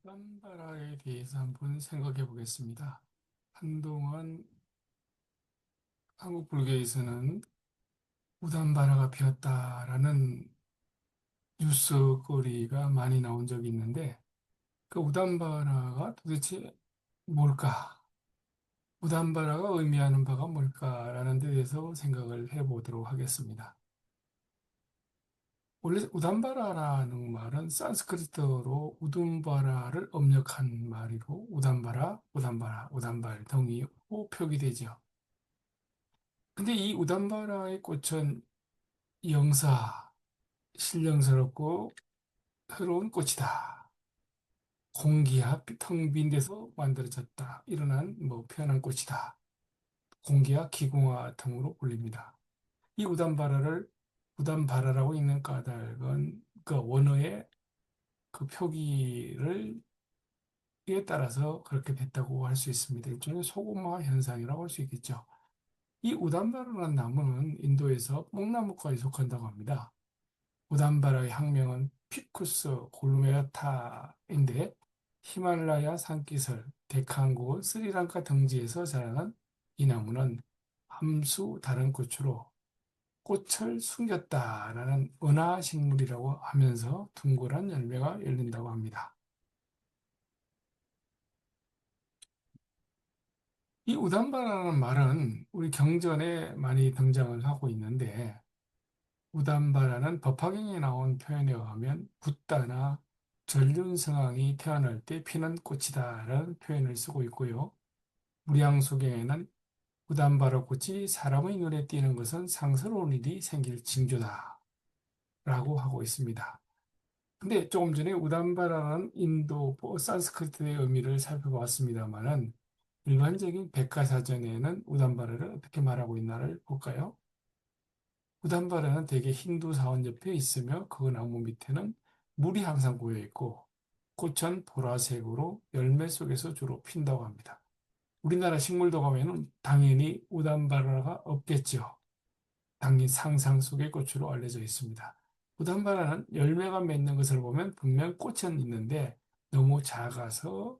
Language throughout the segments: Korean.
우담바라에 대해서 한번 생각해 보겠습니다. 한동안 한국 불교에서는 우담바라가 피었다라는 뉴스거리가 많이 나온 적이 있는데, 그 우담바라가 도대체 뭘까? 우담바라가 의미하는 바가 뭘까라는 데 대해서 생각을 해보도록 하겠습니다. 원래 우담바라라는 말은 산스크리트어로 우둠바라를 업력한 말이고, 우담바라, 우담바라, 우담발 등이 표기되죠. 근데 이 우담바라의 꽃은 영사, 신령스럽고 새로운 꽃이다. 공기야 텅 빈 데서 만들어졌다. 일어난 편한 꽃이다. 공기야 기공화 등으로 불립니다. 이 우담바라를 우담바라라고 읽는 까닭은 그 원어의 그 표기를 에 따라서 그렇게 됐다고 할 수 있습니다. 일종의 소금화 현상이라고 할 수 있겠죠. 이 우담바라라는 나무는 인도에서 뽕나무과에 속한다고 합니다. 우담바라의 학명은 피쿠스 골메타인데 히말라야 산기슭, 데칸고, 스리랑카 등지에서 자라는 이 나무는 함수 다른 꽃으로 꽃을 숨겼다라는 은하식물이라고 하면서 둥그런 열매가 열린다고 합니다. 이 우담바라는 말은 우리 경전에 많이 등장을 하고 있는데 우담바라는 법화경에 나온 표현에 의하면 붓다나 전륜성왕이 태어날 때 피는 꽃이다라는 표현을 쓰고 있고요. 무량수경에는 우담바라 꽃이 사람의 눈에 띄는 것은 상스러운 일이 생길 징조다라고 하고 있습니다. 근데 조금 전에 우담바라는 인도 산스크리트의 의미를 살펴보았습니다만은 일반적인 백과사전에는 우담바라를 어떻게 말하고 있나를 볼까요? 우담바라는 대개 힌두 사원 옆에 있으며 그 나무 밑에는 물이 항상 고여 있고 꽃은 보라색으로 열매 속에서 주로 핀다고 합니다. 우리나라 식물도 가면은 당연히 우담바라가 없겠죠. 당연히 상상 속의 꽃으로 알려져 있습니다. 우담바라는 열매가 맺는 것을 보면 분명 꽃은 있는데 너무 작아서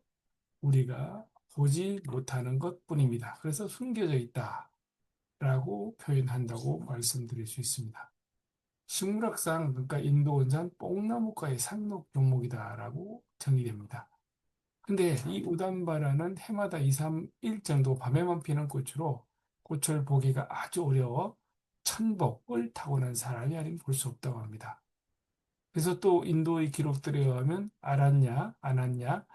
우리가 보지 못하는 것뿐입니다. 그래서 숨겨져 있다라고 표현한다고 말씀드릴 수 있습니다. 식물학상, 그러니까 인도 원산 뽕나무과의 상록 종목이다라고 정의됩니다. 근데 이 우담바라는 해마다 2, 3일 정도 밤에만 피는 꽃으로 꽃을 보기가 아주 어려워 천복을 타고난 사람이 아니면 볼 수 없다고 합니다. 그래서 또 인도의 기록들에 의하면 아란냐, 아난냐,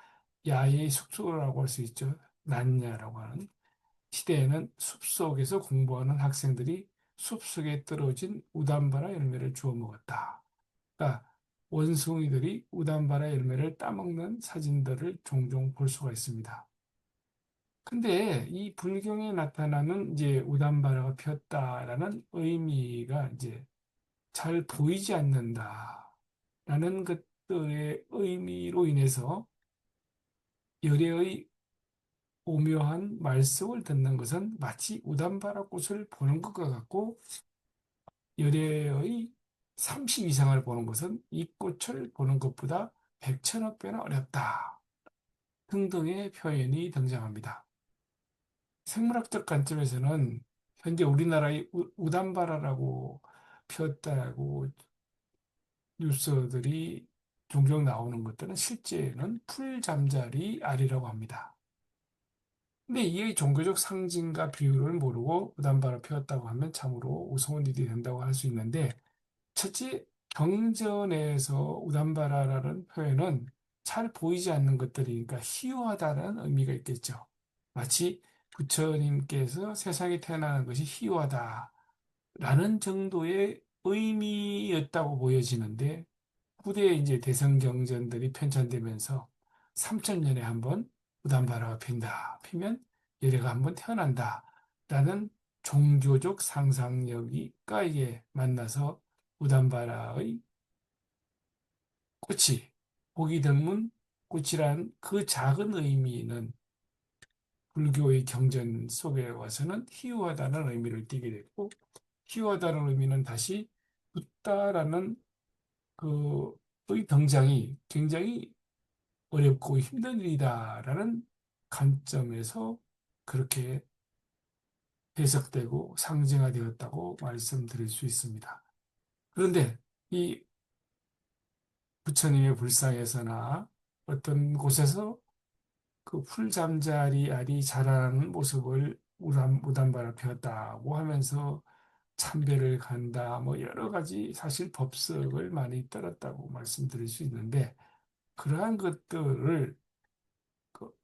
야의 숙소라고 할 수 있죠. 난냐라고 하는 시대에는 숲속에서 공부하는 학생들이 숲속에 떨어진 우담바라 열매를 주워 먹었다. 그러니까 원숭이들이 우담바라 열매를 따먹는 사진들을 종종 볼 수가 있습니다. 근데 이 불경에 나타나는 이제 우담바라가 피었다라는 의미가 이제 잘 보이지 않는다라는 것들의 의미로 인해서 열애의 오묘한 말씀을 듣는 것은 마치 우담바라 꽃을 보는 것과 같고 열애의 30 이상을 보는 것은 이 꽃을 보는 것보다 백천억 배나 어렵다 등등의 표현이 등장합니다. 생물학적 관점에서는 현재 우리나라의 우담바라라고 피었다고 뉴스들이 종종 나오는 것들은 실제는 풀잠자리 알이라고 합니다. 근데 이의 종교적 상징과 비율을 모르고 무단바를 피웠다고 하면 참으로 우스운 일이 된다고 할 수 있는데 첫째, 경전에서 우담바라라는 표현은 잘 보이지 않는 것들이니까 희유하다는 의미가 있겠죠. 마치 부처님께서 세상에 태어나는 것이 희유하다라는 정도의 의미였다고 보여지는데 후대에 이제 대성경전들이 편찬되면서 3천년에 한 번 무단바라가 핀다. 피면 얘네가 한 번 태어난다. 라는 종교적 상상력이가 이게 만나서 무단바라의 꽃이 보기 드문 꽃이란 그 작은 의미는 불교의 경전 속에 와서는 희유하다는 의미를 띠게 됐고 희유하다는 의미는 다시 붓다라는 그의 등장이 굉장히 어렵고 힘든 일이다라는 관점에서 그렇게 해석되고 상징화되었다고 말씀드릴 수 있습니다. 그런데 이 부처님의 불상에서나 어떤 곳에서 그 풀잠자리 알이 자라는 모습을 무단바라 피웠다고 하면서 참배를 간다, 뭐 여러 가지 사실 법석을 많이 떨었다고 말씀드릴 수 있는데 그러한 것들을 그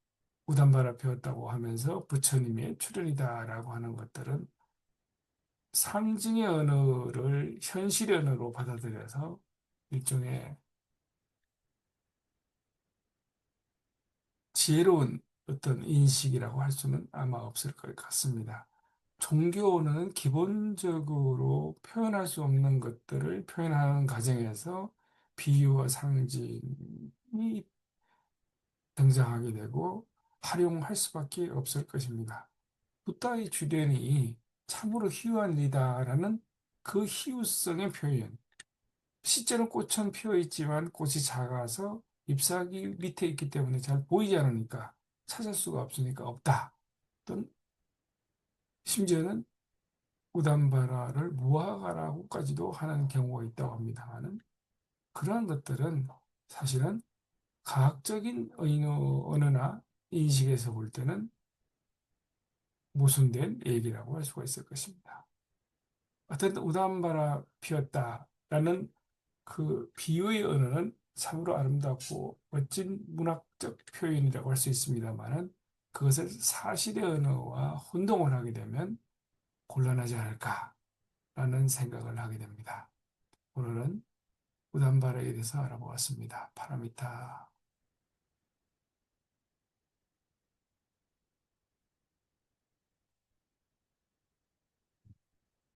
무단바라 피웠다고 하면서 부처님의 출현이다라고 하는 것들은 상징의 언어를 현실의 언어로 받아들여서 일종의 지혜로운 어떤 인식이라고 할 수는 아마 없을 것 같습니다. 종교는 기본적으로 표현할 수 없는 것들을 표현하는 과정에서 비유와 상징이 등장하게 되고 활용할 수밖에 없을 것입니다. 붓다의 주변이 참으로 희유한 일이다라는 그 희유성의 표현. 실제로 꽃은 피어 있지만 꽃이 작아서 잎사귀 밑에 있기 때문에 잘 보이지 않으니까 찾을 수가 없으니까 없다. 또는 심지어는 우담바라를 무화과라고까지도 하는 경우가 있다고 합니다만은 그러한 것들은 사실은 과학적인 언어나 인식에서 볼 때는 모순된 얘기라고 할 수가 있을 것입니다. 어쨌든 우담바라 피었다라는 그 비유의 언어는 참으로 아름답고 멋진 문학적 표현이라고 할 수 있습니다만은 그것을 사실의 언어와 혼동을 하게 되면 곤란하지 않을까라는 생각을 하게 됩니다. 오늘은 우담바라에 대해서 알아보았습니다. 파라미타.